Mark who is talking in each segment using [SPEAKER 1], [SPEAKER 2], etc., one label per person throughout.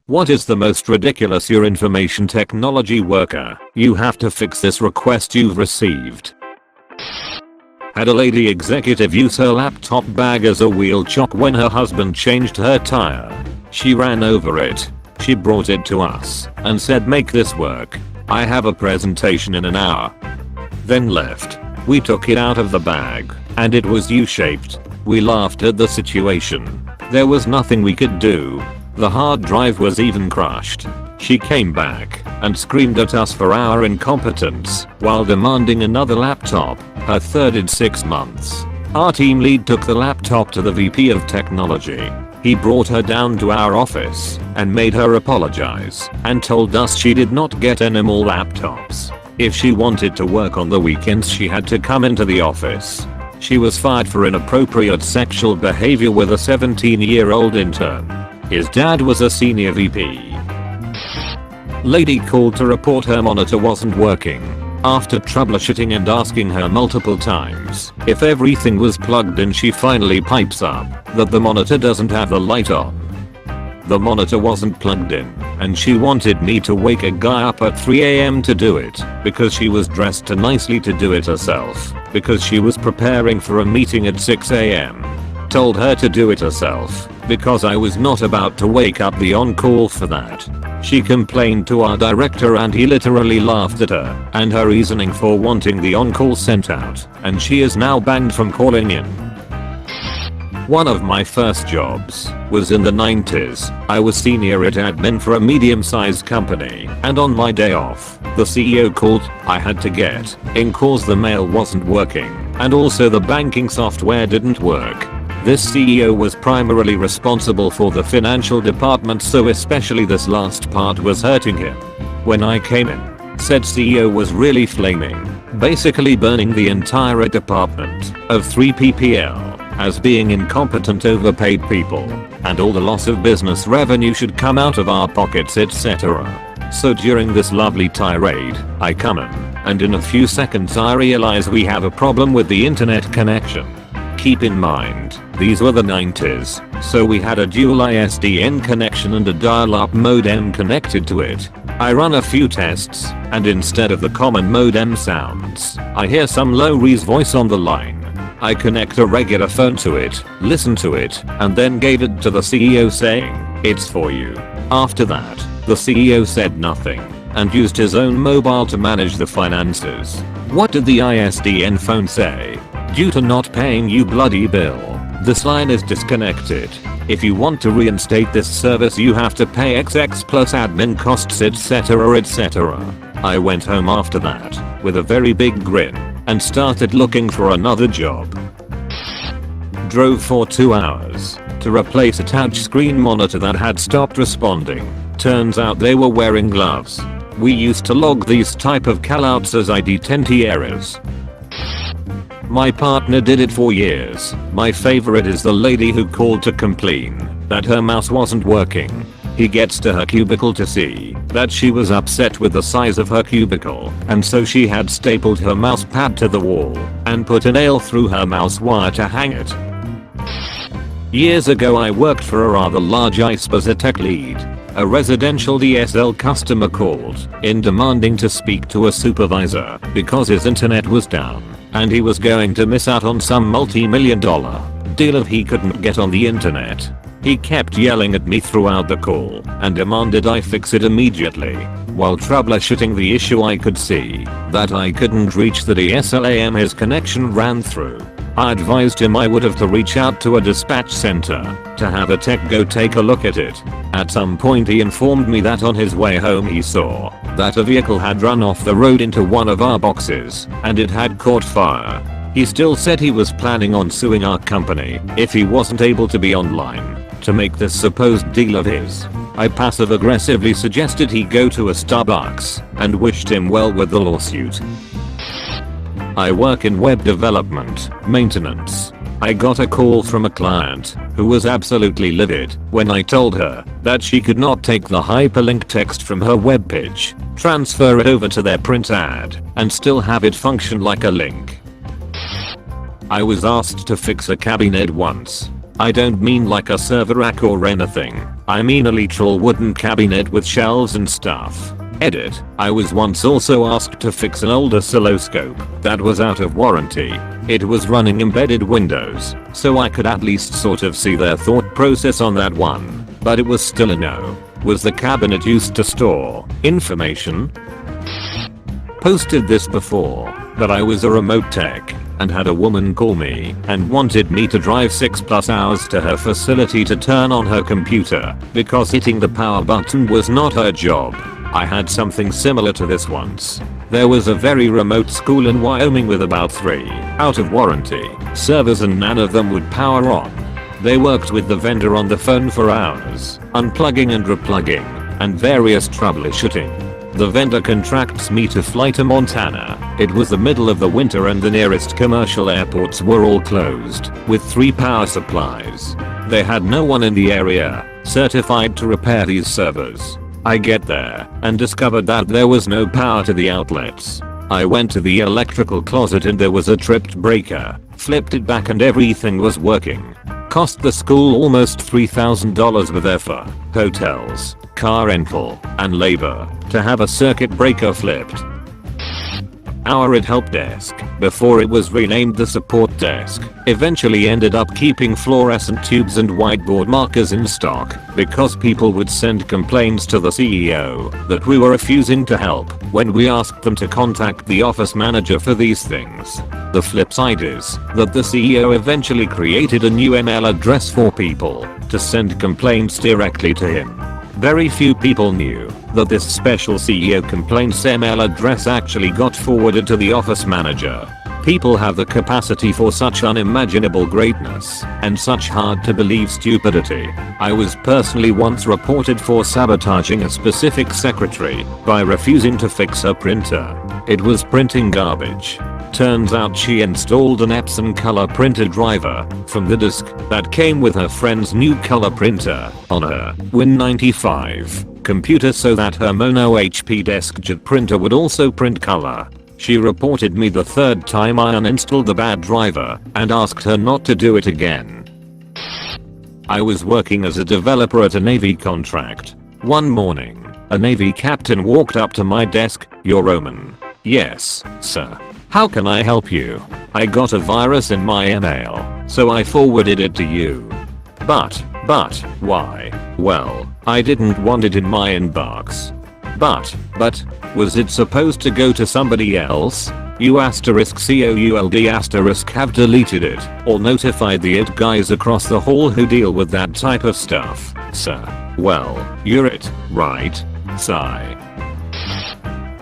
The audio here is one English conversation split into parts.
[SPEAKER 1] What is the most ridiculous? Your information technology worker. You have to fix this request you've received. Had a lady executive use her laptop bag as a wheel chock when her husband changed her tire. She ran over it. She brought it to us and said, "Make this work. I have a presentation in an hour." Then left. We took it out of the bag and it was U-shaped. We laughed at the situation. There was nothing we could do. The hard drive was even crushed. She came back and screamed at us for our incompetence while demanding another laptop, her third in 6 months. Our team lead took the laptop to the VP of technology. He brought her down to our office and made her apologize and told us she did not get any more laptops. If she wanted to work on the weekends, she had to come into the office. She was fired for inappropriate sexual behavior with a 17-year-old intern. His dad was a senior VP. Lady called to report her monitor wasn't working. After troubleshooting and asking her multiple times if everything was plugged in, she finally pipes up that the monitor doesn't have the light on. The monitor wasn't plugged in, and she wanted me to wake a guy up at 3 AM to do it because she was dressed too nicely to do it herself because she was preparing for a meeting at 6 AM. Told her to do it herself because I was not about to wake up the on-call for that. She complained to our director and he literally laughed at her and her reasoning for wanting the on-call sent out, and she is now banned from calling in. One of my first jobs was in the 90s. I was senior at admin for a medium-sized company, and on my day off, the CEO called. I had to get in cause the mail wasn't working and also the banking software didn't work. This CEO was primarily responsible for the financial department, so especially this last part was hurting him. When I came in, said CEO was really flaming, basically burning the entire department of 3 PPL as being incompetent, overpaid people, and all the loss of business revenue should come out of our pockets, etc. So during this lovely tirade, I come in, and in a few seconds I realize we have a problem with the internet connection. Keep in mind, these were the 90s, so we had a dual ISDN connection and a dial-up modem connected to it. I run a few tests, and instead of the common modem sounds, I hear some low-res voice on the line. I connect a regular phone to it, listen to it, and then gave it to the CEO saying, "It's for you." After that, the CEO said nothing and used his own mobile to manage the finances. What did the ISDN phone say? "Due to not paying you bloody bill, this line is disconnected. If you want to reinstate this service you have to pay XX plus admin costs, etc, etc. I went home after that with a very big grin and started looking for another job. Drove for 2 hours to replace a touchscreen monitor that had stopped responding. Turns out they were wearing gloves. We used to log these type of callouts as ID10T errors. My partner did it for years. My favorite is the lady who called to complain that her mouse wasn't working. He gets to her cubicle to see that she was upset with the size of her cubicle, and so she had stapled her mouse pad to the wall and put a nail through her mouse wire to hang it. Years ago I worked for a rather large ISP as a tech lead. A residential DSL customer called in demanding to speak to a supervisor because his internet was down and he was going to miss out on some multi-million-dollar deal if he couldn't get on the internet. He kept yelling at me throughout the call and demanded I fix it immediately. While troubleshooting the issue I could see that I couldn't reach the DSL his connection ran through. I advised him I would have to reach out to a dispatch center to have a tech go take a look at it. At some point he informed me that on his way home he saw that a vehicle had run off the road into one of our boxes and it had caught fire. He still said he was planning on suing our company if he wasn't able to be online to make this supposed deal of his. I passive aggressively suggested he go to a Starbucks and wished him well with the lawsuit. I work in web development, maintenance. I got a call from a client who was absolutely livid when I told her that she could not take the hyperlink text from her web page, transfer it over to their print ad, and still have it function like a link. I was asked to fix a cabinet once. I don't mean like a server rack or anything. I mean a literal wooden cabinet with shelves and stuff. Edit. I was once also asked to fix an old oscilloscope that was out of warranty. It was running embedded Windows, so I could at least sort of see their thought process on that one. But it was still a no. Was the cabinet used to store information? Posted this before, but I was a remote tech and had a woman call me and wanted me to drive 6+ hours to her facility to turn on her computer because hitting the power button was not her job. I had something similar to this once. There was a very remote school in Wyoming with about 3 out of warranty servers and none of them would power on. They worked with the vendor on the phone for hours, unplugging and replugging, and various troubleshooting. The vendor contracts me to fly to Montana. It was the middle of the winter and the nearest commercial airports were all closed, with 3 power supplies. They had no one in the area certified to repair these servers. I get there and discovered that there was no power to the outlets. I went to the electrical closet and there was a tripped breaker, flipped it back and everything was working. Cost the school almost $3,000 with effort, hotels, car rental, and labor to have a circuit breaker flipped. Our help desk, before it was renamed the support desk, eventually ended up keeping fluorescent tubes and whiteboard markers in stock because people would send complaints to the CEO that we were refusing to help when we asked them to contact the office manager for these things. The flip side is that the CEO eventually created a new email address for people to send complaints directly to him. Very few people knew that this special CEO complaints email address actually got forwarded to the office manager. People have the capacity for such unimaginable greatness and such hard to believe stupidity. I was personally once reported for sabotaging a specific secretary by refusing to fix her printer. It was printing garbage. Turns out she installed an Epson color printer driver from the disk that came with her friend's new color printer on her Win95 computer so that her Mono HP DeskJet printer would also print color. She reported me the 3rd time I uninstalled the bad driver and asked her not to do it again. I was working as a developer at a Navy contract. One morning, a Navy captain walked up to my desk. "You're Roman." "Yes, sir. How can I help you?" "I got a virus in my email, so I forwarded it to you." But, why?" "Well, I didn't want it in my inbox." But, was it supposed to go to somebody else? You *COULD* have deleted it or notified the IT guys across the hall who deal with that type of stuff, sir." "Well, you're it, right? Sigh."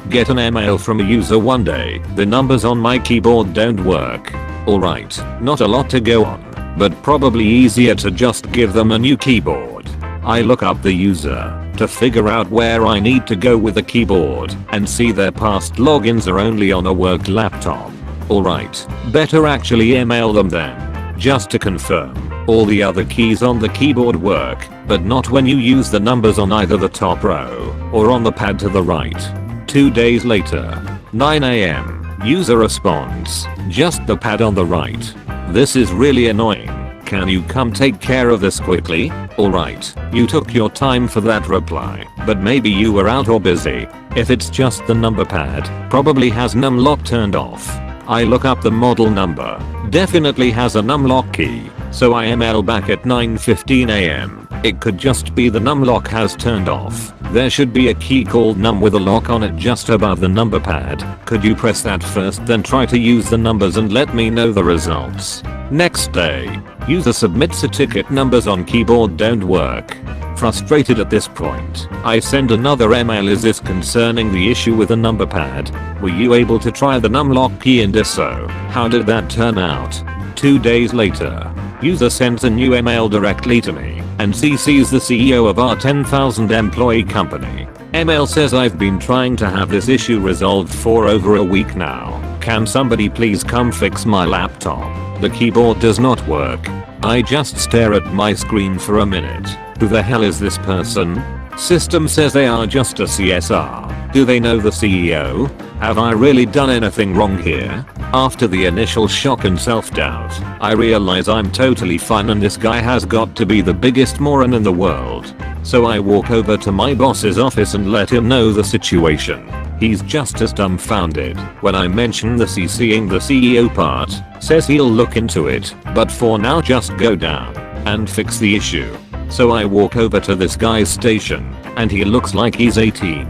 [SPEAKER 1] Get an email from a user one day. "The numbers on my keyboard don't work." Alright, not a lot to go on, but probably easier to just give them a new keyboard. I look up the user to figure out where I need to go with the keyboard and see their past logins are only on a work laptop. Alright, better actually email them then, just to confirm. All the other keys on the keyboard work, but not when you use the numbers on either the top row or on the pad to the right. 2 days later, 9 AM, user response, "Just the pad on the right. This is really annoying. Can you come take care of this quickly?" Alright, you took your time for that reply, but maybe you were out or busy. If it's just the number pad, probably has numlock turned off. I look up the model number, definitely has a numlock key, so I email back at 9:15 AM. It could just be the numlock has turned off. There should be a key called num with a lock on it just above the number pad. Could you press that first then try to use the numbers and let me know the results? Next day, user submits a ticket, numbers on keyboard don't work. Frustrated at this point, I send another email. "Is this concerning the issue with the number pad? Were you able to try the numlock key, and if so, how did that turn out?" 2 days later, user sends a new email directly to me and CCs the CEO of our 10,000 employee company. Email says, "I've been trying to have this issue resolved for over a week now. Can somebody please come fix my laptop? The keyboard does not work." I just stare at my screen for a minute. Who the hell is this person? System says they are just a CSR. Do they know the CEO? Have I really done anything wrong here? After the initial shock and self-doubt, I realize I'm totally fine and this guy has got to be the biggest moron in the world. So I walk over to my boss's office and let him know the situation. He's just as dumbfounded when I mention the CCing the CEO part, says he'll look into it, but for now just go down and fix the issue. So I walk over to this guy's station, and he looks like he's 18.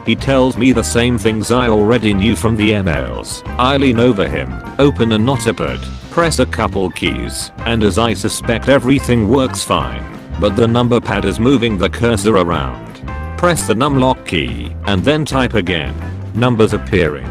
[SPEAKER 1] He tells me the same things I already knew from the emails. I lean over him, open a notepad, press a couple keys, and as I suspect everything works fine. But the number pad is moving the cursor around. Press the numlock key, and then type again. Numbers appearing.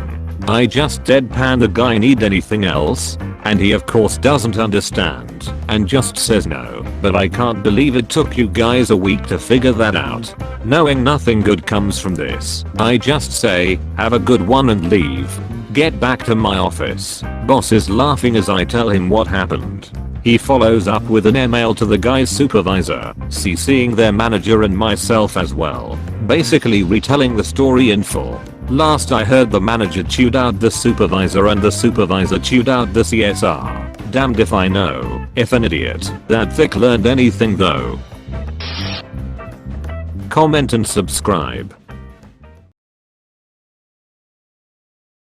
[SPEAKER 1] I just deadpan the guy, need anything else? And he of course doesn't understand, and just says no, but I can't believe it took you guys a week to figure that out. Knowing nothing good comes from this, I just say, have a good one and leave. Get back to my office. Boss is laughing as I tell him what happened. He follows up with an email to the guy's supervisor, CCing their manager and myself as well, basically retelling the story in full. Last I heard, the manager chewed out the supervisor and the supervisor chewed out the CSR. Damned if I know, if an idiot, that Vic learned anything though. Comment and subscribe.